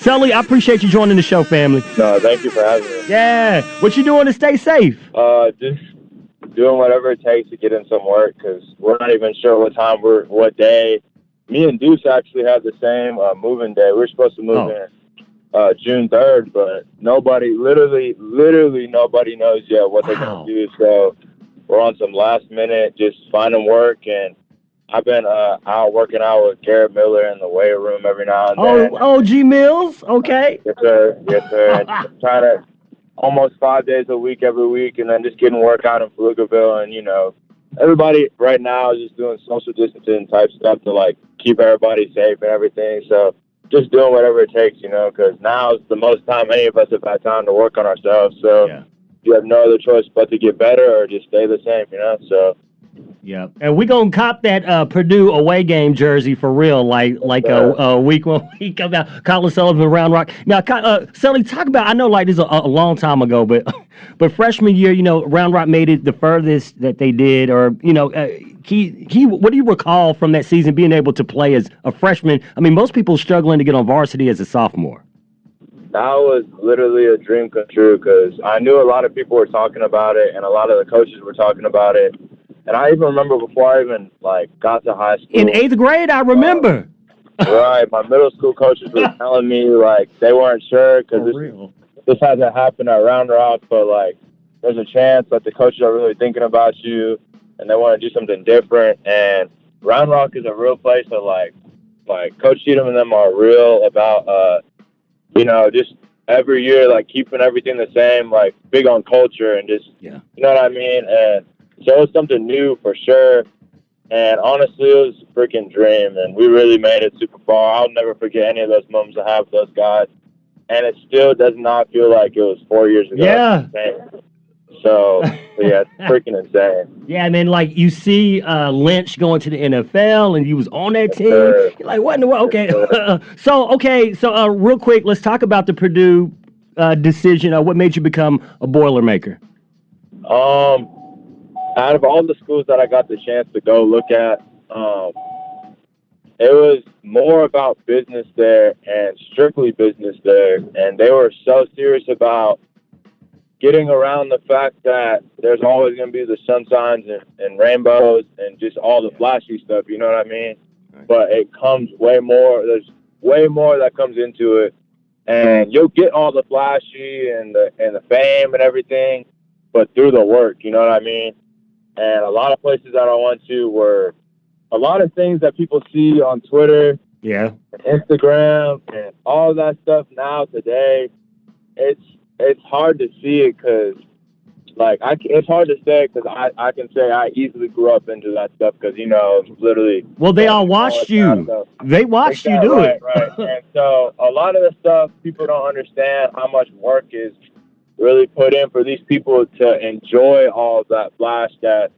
Sully, I appreciate you joining the show, family. No, thank you for having me. Yeah. What you doing to stay safe? Just doing whatever it takes to get in some work because we're not even sure what day. Me and Deuce actually had the same moving day. We were supposed to move in June 3rd, but literally nobody knows yet what they're going to do. So we're on some last minute, just finding work, and I've been out working out with Garrett Miller in the weight room every now and then. Oh, G Mills, okay. Yes, sir. And trying to almost 5 days a week every week, and then just getting work out in Pflugerville. And, everybody right now is just doing social distancing type stuff to, keep everybody safe and everything. So just doing whatever it takes, because now is the most time any of us have had time to work on ourselves. So you have no other choice but to get better or just stay the same, So. Yeah, and we're going to cop that Purdue away game jersey for real, like a week when we come out. Collin Sullivan, Round Rock. Now, Sully, talk about, I know this is a long time ago, but freshman year, Round Rock made it the furthest that they did, or, what do you recall from that season being able to play as a freshman? I mean, most people struggling to get on varsity as a sophomore. That was literally a dream come true because I knew a lot of people were talking about it and a lot of the coaches were talking about it. And I even remember before I even, got to high school. In 8th grade, I remember. Right. My middle school coaches were telling me, they weren't sure because this hasn't happened at Round Rock, but, there's a chance that the coaches are really thinking about you and they want to do something different. And Round Rock is a real place that, Coach Cheatham and them are real about, just every year, keeping everything the same, big on culture and just, you know what I mean? And so it was something new for sure. And honestly, it was a freaking dream. And we really made it super far. I'll never forget any of those moments I have with those guys. And it still does not feel like it was 4 years ago. Yeah. So yeah, it's freaking insane. Yeah, and then you see Lynch going to the NFL, and you was on that team. You're like, what in the world? Okay, so real quick, let's talk about the Purdue decision. What made you become a Boilermaker? Out of all the schools that I got the chance to go look at, it was more about business there and strictly business there, and they were so serious about getting around the fact that there's always going to be the sunshines and rainbows and just all the flashy stuff, you know what I mean? Right. But it comes way more. There's way more that comes into it, and you'll get all the flashy and the fame and everything, but through the work, you know what I mean? And a lot of places that I went to were a lot of things that people see on Twitter, and Instagram, and all that stuff now today. It's hard to see it because, it's hard to say because I can say I easily grew up into that stuff because, literally. Well, they all watched you. They watched you do it. Right. And so a lot of the stuff, people don't understand how much work is really put in for these people to enjoy all of that flash that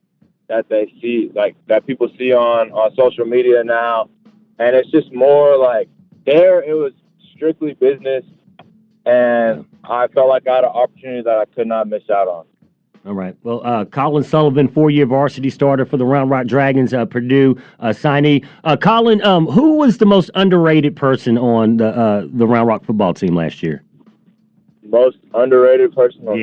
they see, that people see on social media now. And it's just more there it was strictly business, and I felt like I had an opportunity that I could not miss out on. All right. Well, Collin Sullivan, 4-year varsity starter for the Round Rock Dragons, Purdue signee. Collin, who was the most underrated person on the Round Rock football team last year? Most underrated person on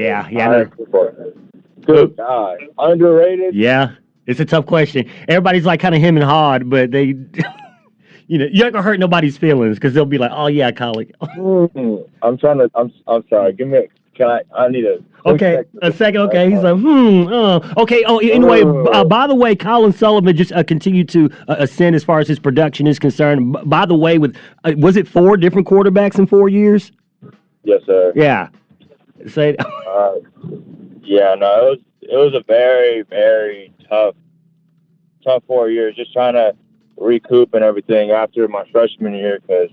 Good God. Underrated? Yeah. It's a tough question. Everybody's kind of him and hard, but they, you're not going to hurt nobody's feelings because they'll be like, oh, yeah, Collin. I'm sorry. I need a second. Okay. He's like, Okay. Oh, anyway, by the way, Collin Sullivan just continued to ascend as far as his production is concerned. By the way, was it 4 different quarterbacks in 4 years? Yes, sir. Yeah. Say. It was a very, very tough 4 years, just trying to recoup and everything after my freshman year because,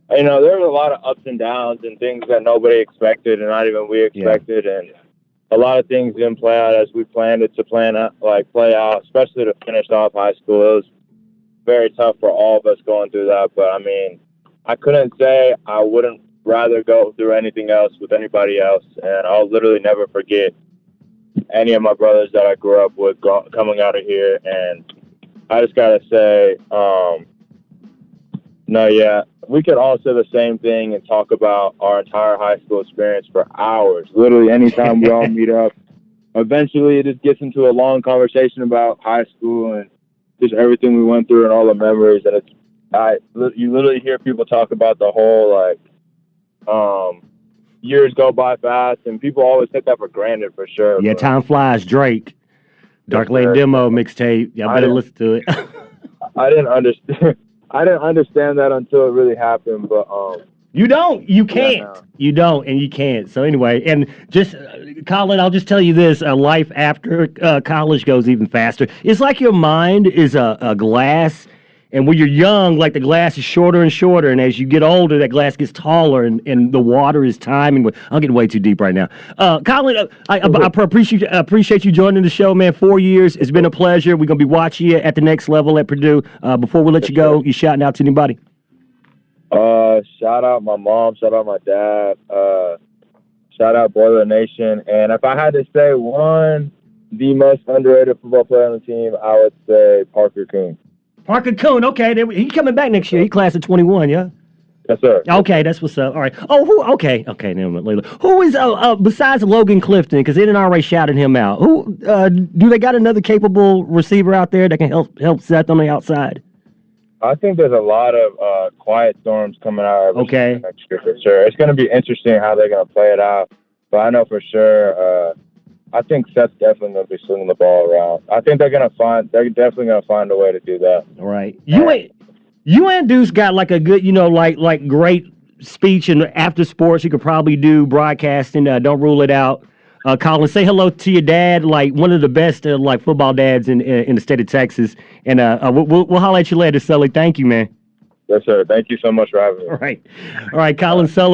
there was a lot of ups and downs and things that nobody expected and not even we expected. Yeah. And a lot of things didn't play out as we planned it to play out, especially to finish off high school. It was very tough for all of us going through that. But, I couldn't say I wouldn't rather go through anything else with anybody else. And I'll literally never forget any of my brothers that I grew up with coming out of here. And I just got to say, No, yeah. We could all say the same thing and talk about our entire high school experience for hours. Literally, anytime we all meet up, eventually it just gets into a long conversation about high school and just everything we went through and all the memories. And you literally hear people talk about the whole, years go by fast, and people always take that for granted for sure. Yeah, time flies. Drake, Dark Lane Demo mixtape. Y'all better listen to it. I didn't understand. I didn't understand that until it really happened, but you can't. Yeah, no. You don't, and you can't. So anyway, and just Collin, I'll just tell you this: life after college goes even faster. It's like your mind is a glass, and when you're young, like the glass is shorter and shorter, and as you get older, that glass gets taller, and the water is timing. I'm getting way too deep right now. Collin, I appreciate you joining the show, man. 4 years, it's been a pleasure. We're gonna be watching you at the next level at Purdue. Before we let you go, you shouting out to anybody? Shout out my mom, shout out my dad, shout out Boiler Nation. And if I had to say the most underrated football player on the team, I would say Parker Kuhn. Parker Kuhn, okay. He's coming back next year. He class of 21, yeah? Yes, sir. Okay, that's what's up. All right. Oh, okay, never mind. Who is, besides Logan Clifton, because they didn't already shouted him out, who, do they got another capable receiver out there that can help Seth on the outside? I think there's a lot of quiet storms coming out next year for sure. It's going to be interesting how they're going to play it out. But I know for sure, I think Seth's definitely going to be swinging the ball around. I think they're definitely going to find a way to do that. All right. You and Deuce got like a good, like great speech and after sports. You could probably do broadcasting. Don't rule it out. Collin, say hello to your dad, like one of the best like football dads in the state of Texas. And we'll holler at you later, Sully. Thank you, man. Yes, sir. Thank you so much for having me. All right, Collin Sullivan.